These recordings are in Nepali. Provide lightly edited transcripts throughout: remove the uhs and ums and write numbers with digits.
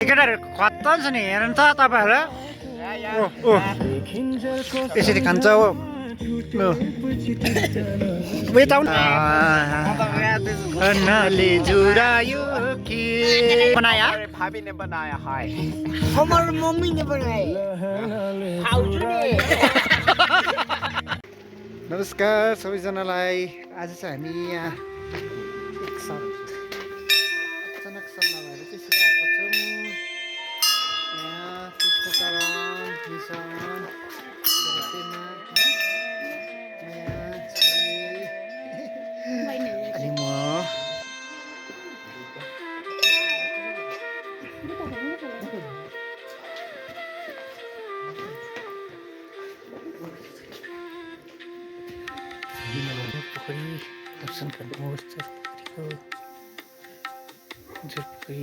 केटाहरू खत्तम छ नि हेर्नु त तपाईँहरू यसरी खान्छ हो अन्नाले जुरायो के बनाया भाभी ने बनाया है हमारी मम्मी ने बनाए नमस्कार सबैजनालाई आज चाहिँ हामी यहाँ एकसाथ अचानक सल्लाह भएर चाहिँ यसरी आएको छौँ यहाँ कृष्णचरण मिसन अनि म पोखरी दर्शन गर्नुहोस् झोपडी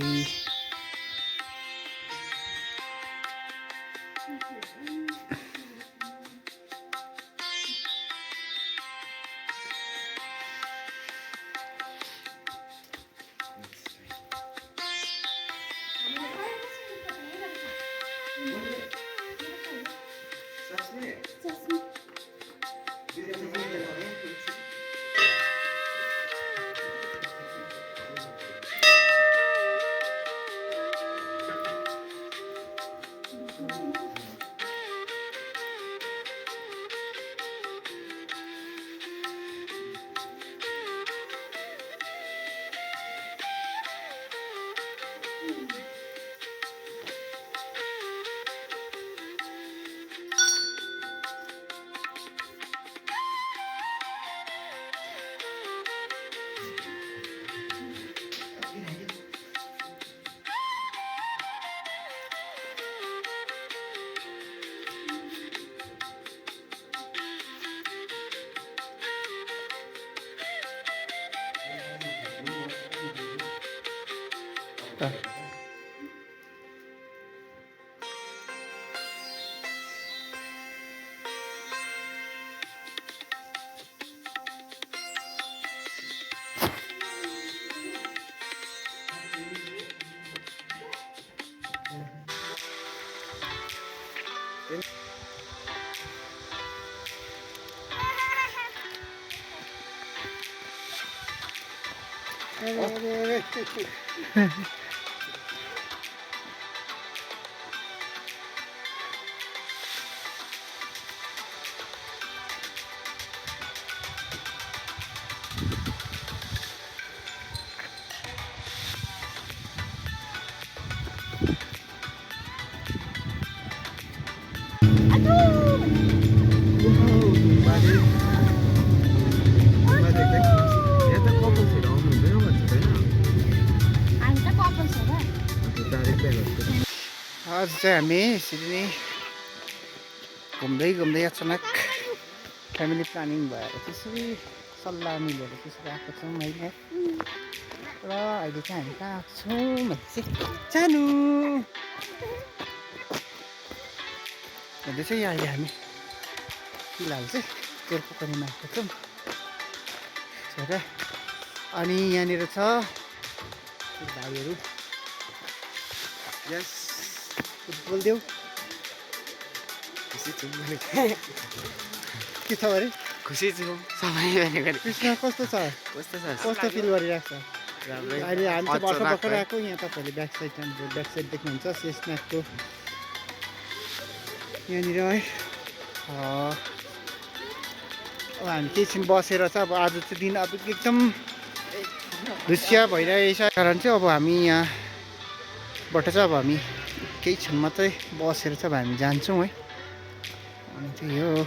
आज चाहिँ हामी यसरी नै घुम्दै घुम्दै अचानक फ्यामिली प्लानिङ भएर त्यसरी सल्लाह मिलेर त्यसरी आएको छौँ अहिले र अहिले चाहिँ हामी कहाँ आएको छौँ भने चाहिँ सानो भन्दै चाहिँ अहिले हामी फिलहाल चाहिँ जोरपोखरीमा आएको छौँ र अनि यहाँनिर छ भाइहरू यस बोलिदेऊ खुसी छु के छ अरे खुसी छु सबै भनेको कृष्ण कस्तो छ कस्तो छ कस्तो फिल गरिरहेको छ राम्रै अहिले हामी चाहिँ भर्खर आएको यहाँ तपाईँहरूले ब्याक साइड देख्नुहुन्छ सेसनाथको यहाँनिर है अब हामी एकछिन बसेर चाहिँ अब आज चाहिँ दिन अब एकदम दृश्य भइरहेछ कारण चाहिँ अब हामी यहाँबाट चाहिँ अब हामी केही क्षण मात्रै बसेर चाहिँ अब हामी जान्छौँ है अनि चाहिँ यो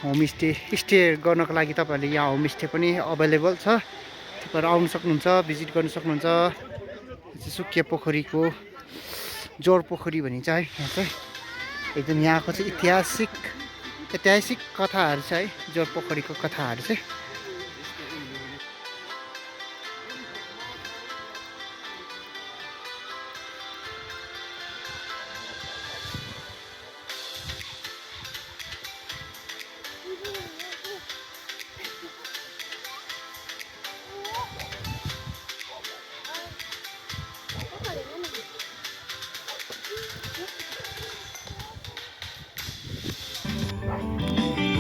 होमस्टे गर्नको लागि तपाईँहरूले यहाँ होमस्टे पनि अभाइलेबल छ तपाईँहरू आउनु सक्नुहुन्छ भिजिट गर्नु सक्नुहुन्छ सुकिया पोखरीको जोर पोखरी भनिन्छ है यहाँ चाहिँ एकदम यहाँको चाहिँ ऐतिहासिक कथाहरू छ है जोर पोखरीको कथाहरू चाहिँ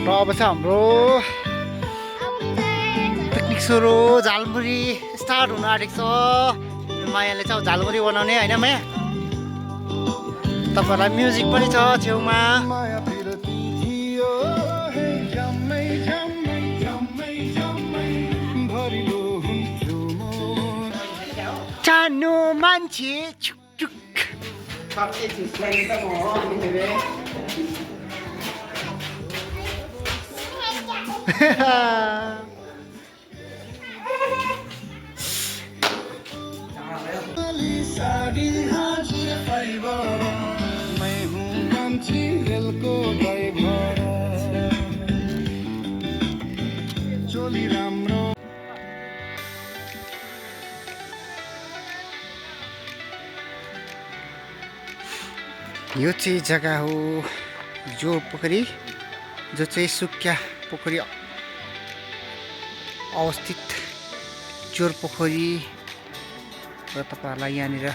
र अब चाहिँ हाम्रो पिकनिक सुरु झालमुरी स्टार्ट हुन आँटेको छ। मायाले चाहिँ अब झालमुरी बनाउने होइन माया? तपाईँहरूलाई म्युजिक पनि छ छेउमा। सानो मान्छे छुक छुक यो चाहिँ जग्गा हो जोर पोखरी, जो चाहिँ सुक्या पोखरी अवस्थित जोर पोखरी र तपाईँहरूलाई यहाँनिर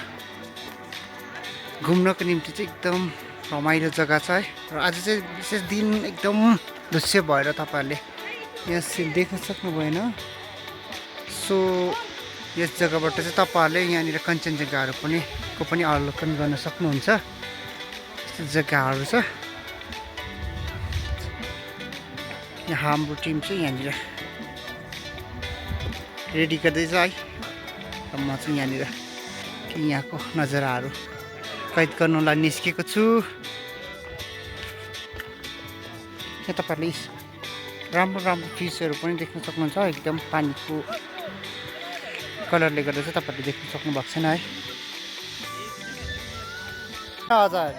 घुम्नको निम्ति चाहिँ एकदम रमाइलो जग्गा छ है। र आज चाहिँ विशेष दिन एकदम दृश्य भएर तपाईँहरूले यहाँ सिन देख्न सक्नु भएन। सो यस जग्गाबाट चाहिँ तपाईँहरूले यहाँनिर कञ्चनजङ्घाहरू पनि अवलोकन गर्न सक्नुहुन्छ। जग्गाहरू छ। यहाँ हाम्रो टिम चाहिँ यहाँनिर रेडी गर्दैछ है। र म चाहिँ यहाँनिर यहाँको नजाराहरू कैद गर्नलाई निस्केको छु। यहाँ तपाईँहरूले राम्रो राम्रो फिसहरू पनि देख्न सक्नुहुन्छ। एकदम पानीको कलरले गर्दा चाहिँ तपाईँहरूले देख्न सक्नु भएको छैन है। हजुर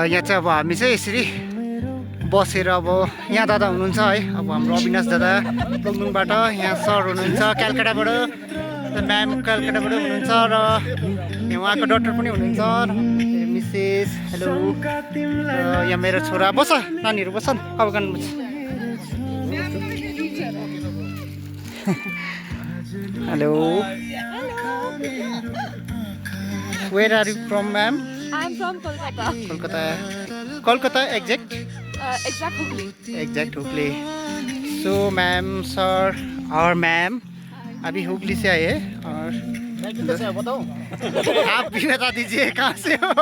यहाँ चाहिँ अब हामी चाहिँ यसरी बसेर अब यहाँ दादा हुनुहुन्छ है। अब हाम्रो अविनाश दादा लुङदुङबाट, यहाँ सर हुनुहुन्छ कलकत्ताबाट, म्याम कलकत्ताबाट हुनुहुन्छ, र यहाँ उहाँको डक्टर पनि हुनुहुन्छ मिसेस। हेलो। र यहाँ मेरो छोरा बस, नानीहरू बस अब गर्नुपर्छ। Hello. Where are you from ma'am? I'm from Kolkata. Kolkata exact? Exact Hooghly. Exact Hooghly. So ma'am sir और मैम अभी हुगली से आए हैं और आप भी बता दीजिए कहाँ से हो?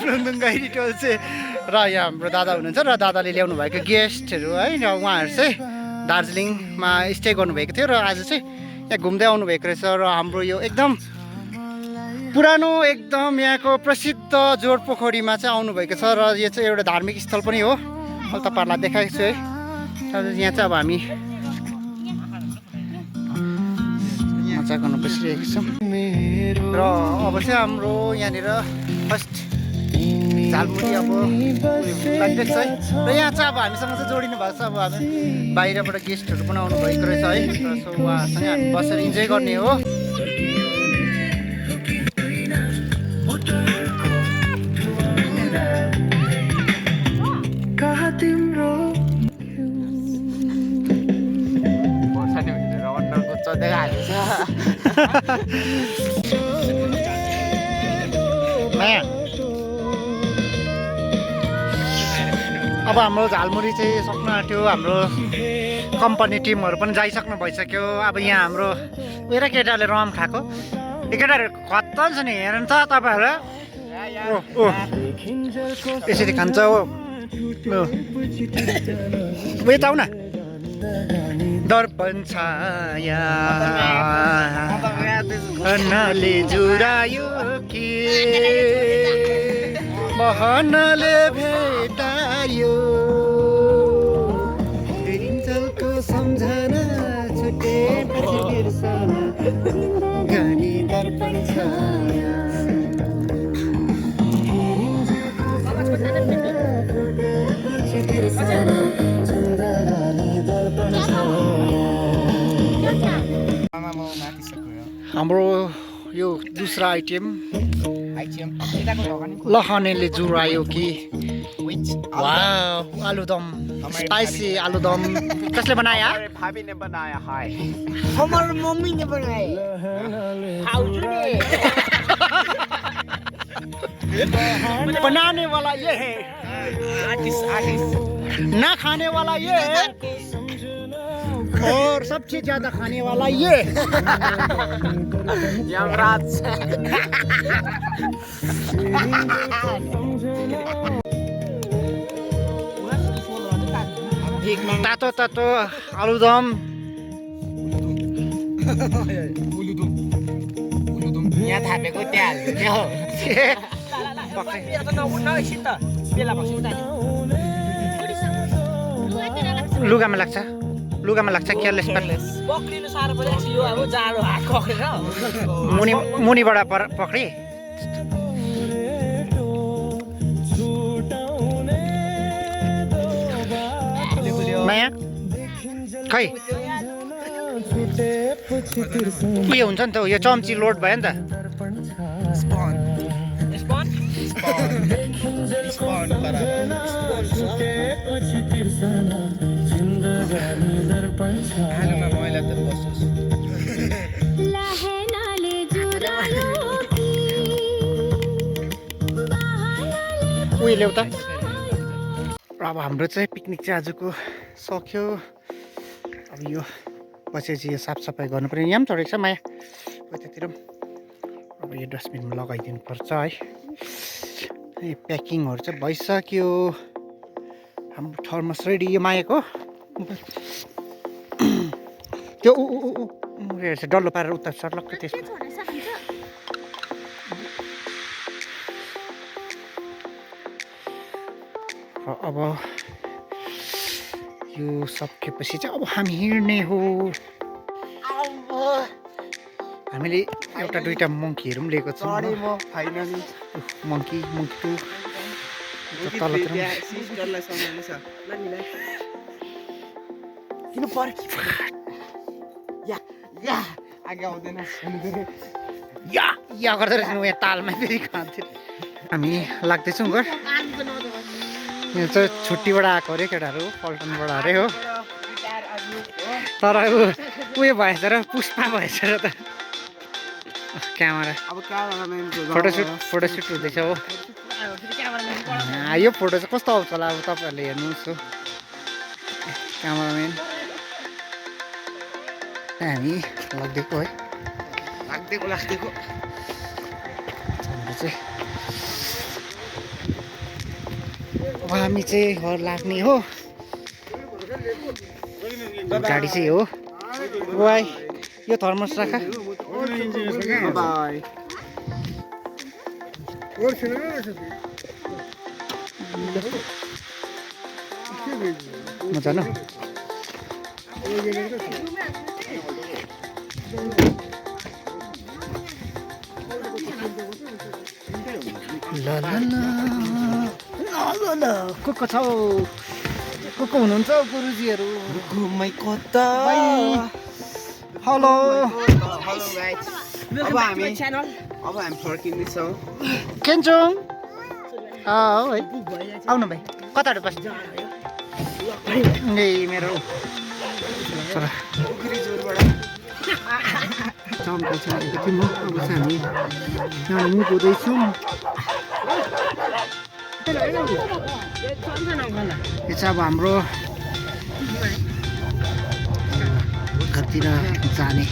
प्लुङदुङ टोल से। र यहाँ हाम्रो दादा हुनुहुन्छ र दादाले ल्याउनु भएको गेस्टहरू है। र उहाँहरू चाहिँ दार्जिलिङमा स्टे गर्नुभएको थियो र आज चाहिँ यहाँ घुम्दै आउनुभएको रहेछ। र हाम्रो यो एकदम पुरानो एकदम यहाँको प्रसिद्ध जोर पोखरीमा चाहिँ आउनुभएको छ। र यो चाहिँ एउटा धार्मिक स्थल पनि हो। अब तपाईँहरूलाई देखाएको छु है। यहाँ चाहिँ अब हामी मजा गर्न बसिरहेको छौँ। र अब चाहिँ हाम्रो यहाँनिर फर्स्ट झालमुरी अब लाग्दैछ है। र यहाँ चाहिँ अब हामीसँग चाहिँ जोडिनु भएको छ। अब हामी बाहिरबाट गेस्टहरू पनि आउनु भएको रहेछ है। र सो उहाँसँग हामी बसेर इन्जोय गर्ने हो। अब हाम्रो झालमुरी चाहिँ सक्नु आँट्यो। हाम्रो कम्पनी टिमहरू पनि जाइसक्नु भइसक्यो। अब यहाँ हाम्रो मेरो केटाले रम खाएको। यो केटाहरू खत्तम छ नि, हेर्नु त तपाईँहरू। ओ यसरी खान्छ हो। यता आउ न। दर्पण छाया अन्नले जुरायो कि बहनले भेटायो, रिन्चलको सम्झना छुटेपछि बिर्सना घनी दर्पण छाया। हाम्रो यो दूसरा आइटम लहनेले जुरायो कि वाह आलुदम स्पाइसी आलुदम कसले बनाया भाभी ने बनाया है हमारी मम्मी ने बनाए बनाने वाला ये है ना खाने वाला ये है और सबसे ज्यादा खाने वाला ये यमराज तातो तातो आलुदम यहाँ थापेको त्यहाँ हाल्दिने हो लुगामा लाग्छ केयरलेस पक्रिनु साह्रो परिरहेको यो अब जाडो हात पक्रेर मुनिबाट पक्री माया खै उयो हुन्छ नि त यो चम्ची लोड भयो नि त उयो ल्याउ त अब हाम्रो चाहिँ पिकनिक चाहिँ आजको सक्यो अब यो पछि चाहिँ यो साफसफाइ गर्नुपर्ने यहाँ पनि चढेको छ माया कतातिर अब यो डस्टबिनमा लगाइदिनु पर्छ है यो प्याकिङहरू चाहिँ भइसक्यो हाम्रो थर्मस रेडी यो मायाको त्यो रहेछ डल्लो पारेर उता सर्लक्क त्यसमा अब यो सकेपछि चाहिँ अब हामी हिँड्ने हो हामीले एउटा दुईटा मङ्कीहरू पनि लिएको छौँ मङ्की टु तलतिर या गर्दो रहेछ यहाँ तालमा फेरि खान्थ्यो हामी लाग्दैछौँ घर यो चाहिँ छुट्टीबाट आएको अरे केटाहरू पल्टनबाट अरे हो तर उयो भएछ र पुष्पा भएछ र त क्यामेरा फोटोसुट हुँदैछ हो यो फोटो चाहिँ कस्तो आउँछ होला अब तपाईँहरूले हेर्नुहोस् हो क्यामेराम्यान हामी लगिदिएको है हाम्रो चाहिँ अब हामी चाहिँ घर लाग्ने हो गाडी चाहिँ हो वाइ यो थर्मस राख म जानु को छ को हुनुहुन्छ गुरुजीहरू हेलो अब हामी फर्किँदैछौँ केन्छौँ हो है आउनु भाइ कताबाट बस्छ ए मेरो चम्को छ अलिकति म अब चाहिँ हामी यहाँ मुख हुँदैछौँ यो चाहिँ अब हाम्रो घरतिर जाने